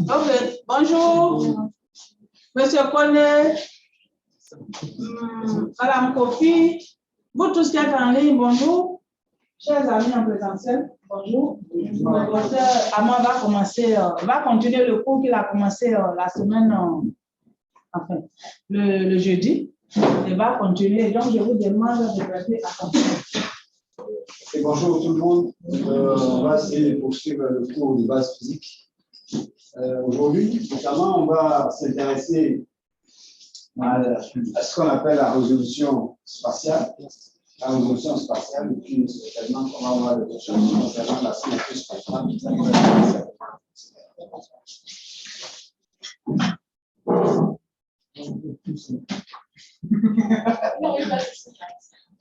Ok, bonjour. Monsieur Koné, Madame Kofi, vous tous qui êtes en ligne, bonjour. Chers amis en présentiel, bonjour. Le docteur Amand va continuer le cours qu'il a commencé la semaine, enfin, le jeudi. Il va continuer, donc je vous demande de prêter attention. Et bonjour tout le monde. On va essayer de poursuivre le cours de base physique. Aujourd'hui, notamment, on va s'intéresser à ce qu'on appelle la résolution spatiale. La résolution spatiale, et puis certainement comment on va le toucher concernant la symétrie spatiale.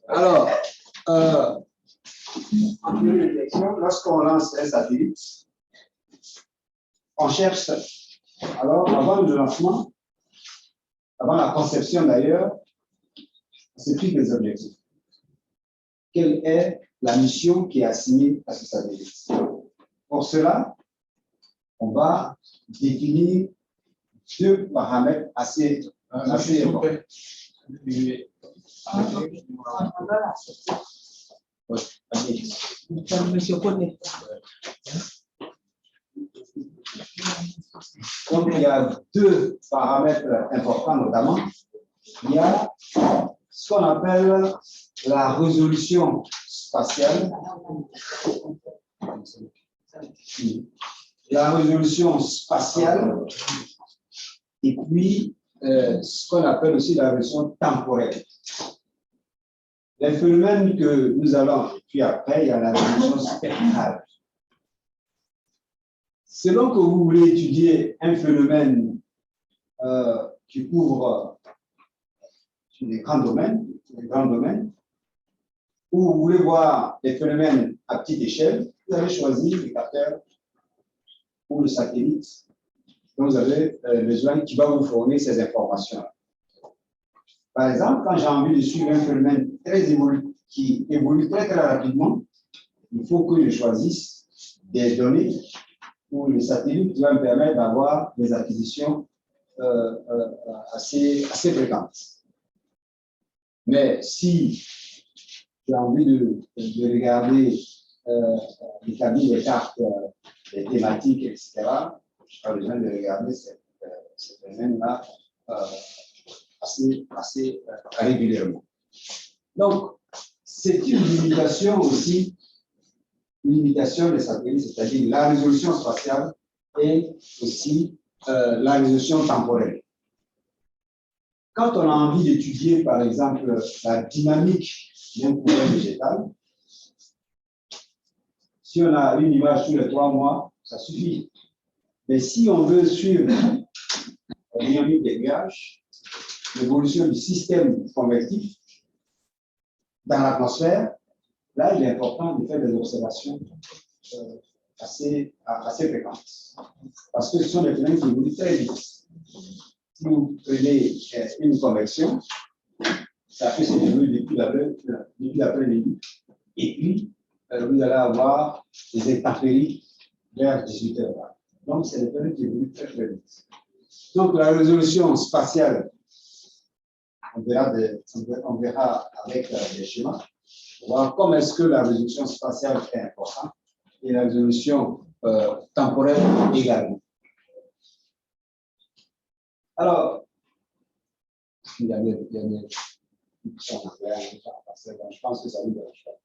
Alors, en première réflexion, lorsqu'on lance un satellite, on cherche, alors avant le lancement, avant la conception d'ailleurs, on se fixe des objectifs. Quelle est la mission qui est assignée à ce satellite? Pour cela, on va définir deux paramètres assez importants. Monsieur Koné. Donc, il y a deux paramètres importants, notamment. Il y a ce qu'on appelle la résolution spatiale. La résolution spatiale, et puis ce qu'on appelle aussi la résolution temporelle. Les phénomènes que nous allons, puis après, il y a la résolution spectrale. Selon que vous voulez étudier un phénomène qui couvre des grands domaines, ou vous voulez voir des phénomènes à petite échelle, vous allez choisir le capteur ou le satellite dont vous avez besoin qui va vous fournir ces informations. Par exemple, quand j'ai envie de suivre un phénomène qui évolue très très rapidement, il faut que je choisisse des données ou le satellite qui va me permettre d'avoir des acquisitions assez fréquentes. Mais si j'ai envie de regarder, d'établir des cartes, des thématiques, etc., je n'ai pas besoin de regarder ces phénomènes-là assez régulièrement. Donc, c'est une limitation aussi, une limitation des satellites, c'est-à-dire la résolution spatiale et aussi la résolution temporelle. Quand on a envie d'étudier, par exemple, la dynamique d'un courant végétal, si on a une image tous les 3 mois, ça suffit. Mais si on veut suivre la dynamique des nuages, l'évolution du système convectif dans l'atmosphère, là, il est important de faire des observations assez fréquentes. Parce que ce sont des phénomènes qui évoluent très vite. Si vous prenez une convection, ça peut se dérouler depuis l'après-midi. Et puis, vous allez avoir des intempéries vers 18 h. Donc, c'est des phénomènes qui évoluent très très vite. Donc, la résolution spatiale, on verra avec des schémas, pour voir comment est-ce que la résolution spatiale est importante et la résolution temporelle également. Alors, il y a des je pense que ça vous dérange pas.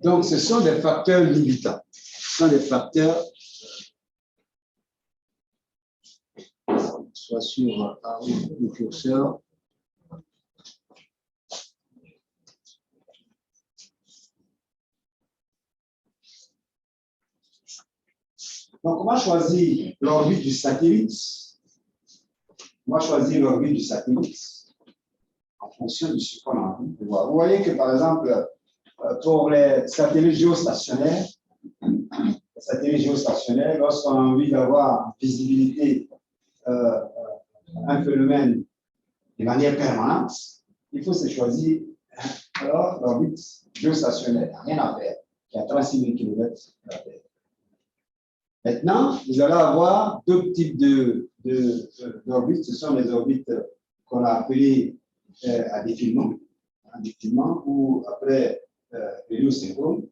Donc, ce sont des facteurs limitants. Ce sont des facteurs, soit sur le curseur. Donc, on va choisir l'orbite du satellite. On va choisir l'orbite du satellite en fonction de ce qu'on a envie de voir. Vous voyez que, par exemple, pour les satellites géostationnaires, lorsqu'on a envie d'avoir visibilité un phénomène de manière permanente, il faut se choisir Alors, l'orbite géostationnaire n'a rien à faire, qui a 36 000 km de la Terre. Maintenant, vous allez avoir deux types d'orbites. Ce sont les orbites qu'on a appelées à défilement, ou après héliosynchrone.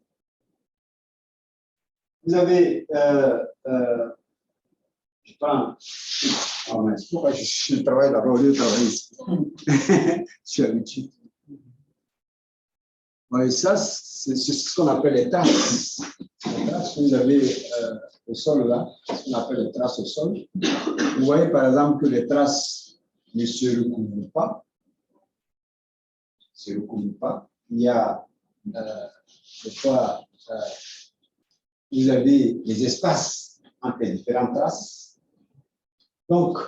Vous avez, je prends, pourquoi je travaille d'abord au lieu de travailler ici. Je suis habitué. Ouais, ça, c'est ce qu'on appelle les traces. Les traces que vous avez au sol là, ce qu'on appelle les traces au sol. Vous voyez par exemple que les traces ne se recouvrent pas. Il y a des fois, vous avez des espaces entre les différentes traces. Donc,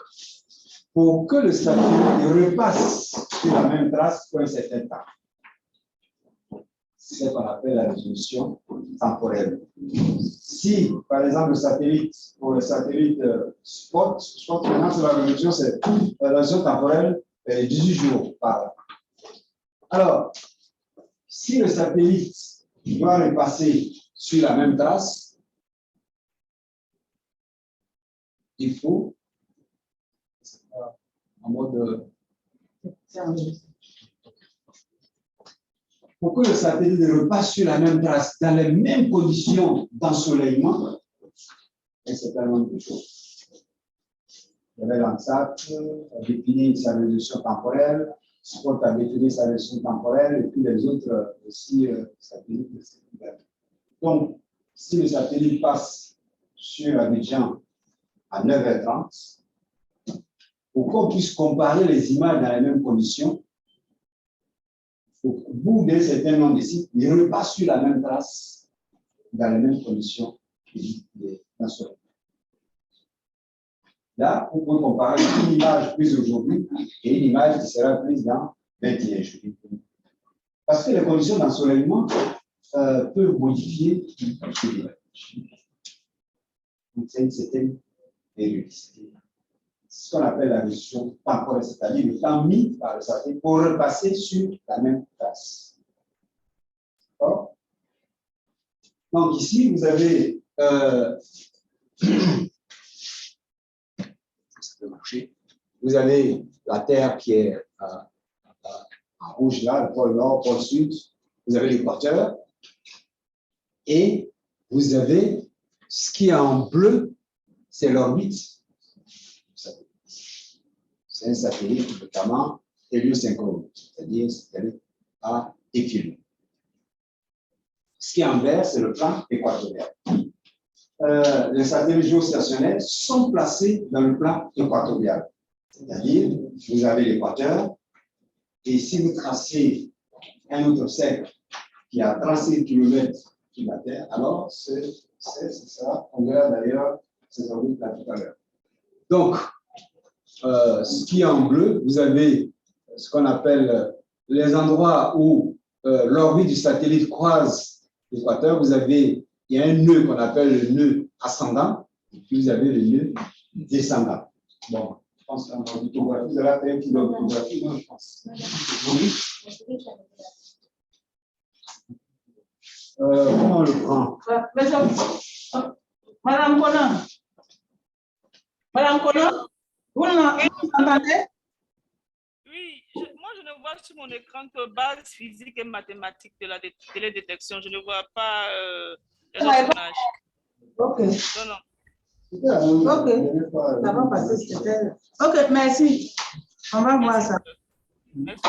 pour que le satellite repasse sur la même trace pour un certain temps, c'est ce qu'on appelle la résolution temporelle. Si, par exemple, pour le satellite Spot, maintenant, c'est la résolution temporelle, 18 jours par an. Alors, si le satellite doit repasser sur la même trace, il faut, en mode. Pour que le satellite repasse sur la même trace, dans les mêmes conditions d'ensoleillement, un certain nombre de choses. Il y avait Landsat a défini sa résolution temporelle, Spot a défini sa résolution temporelle, et puis les autres aussi satellites. Donc, si le satellite passe sur Abidjan à 9h30, pour qu'on puisse comparer les images dans les mêmes conditions, au bout d'un certain nombre de sites, il repasse sur la même trace dans les mêmes conditions d'ensoleillement. Là, on peut comparer une image prise aujourd'hui et une image qui sera prise dans 21 jours. Parce que les conditions d'ensoleillement peuvent modifier l'image. Donc, c'est une certaine périodicité. C'est ce qu'on appelle la résolution temporelle, c'est-à-dire le temps mis par le satellite pour repasser sur la même trace. D'accord? Donc ici, vous avez ça peut marcher. Vous avez la Terre qui est en rouge là, le pôle nord, pôle sud. Vous avez l'équateur. Et vous avez ce qui est en bleu, c'est l'orbite. C'est un satellite notamment héliosynchrone, c'est-à-dire satellite à équilibre. Ce qui est en vert, c'est le plan équatorial. Les satellites géostationnaires sont placés dans le plan équatorial. C'est-à-dire, vous avez l'équateur, et si vous tracez un autre cercle qui a 36 km sur la Terre, alors c'est ça. On verra d'ailleurs ces orbites là tout à l'heure. Donc, ce qui est en bleu, vous avez ce qu'on appelle les endroits où l'orbite du satellite croise l'équateur. Il y a un nœud qu'on appelle le nœud ascendant, et puis vous avez le nœud descendant. Bon, je pense qu'en ornithographie, vous allez faire une petite ornithographie, non, je pense. Oui. Comment on le prend? Madame Conan. Madame Conan, vous m'entendez? Oui, moi je ne vois sur mon écran que base physique et mathématique de la télédétection. Je ne vois pas les autres images. Ok. Non, non. Ok. Ça va passer, c'était. Ok, merci. On va voir ça. Merci.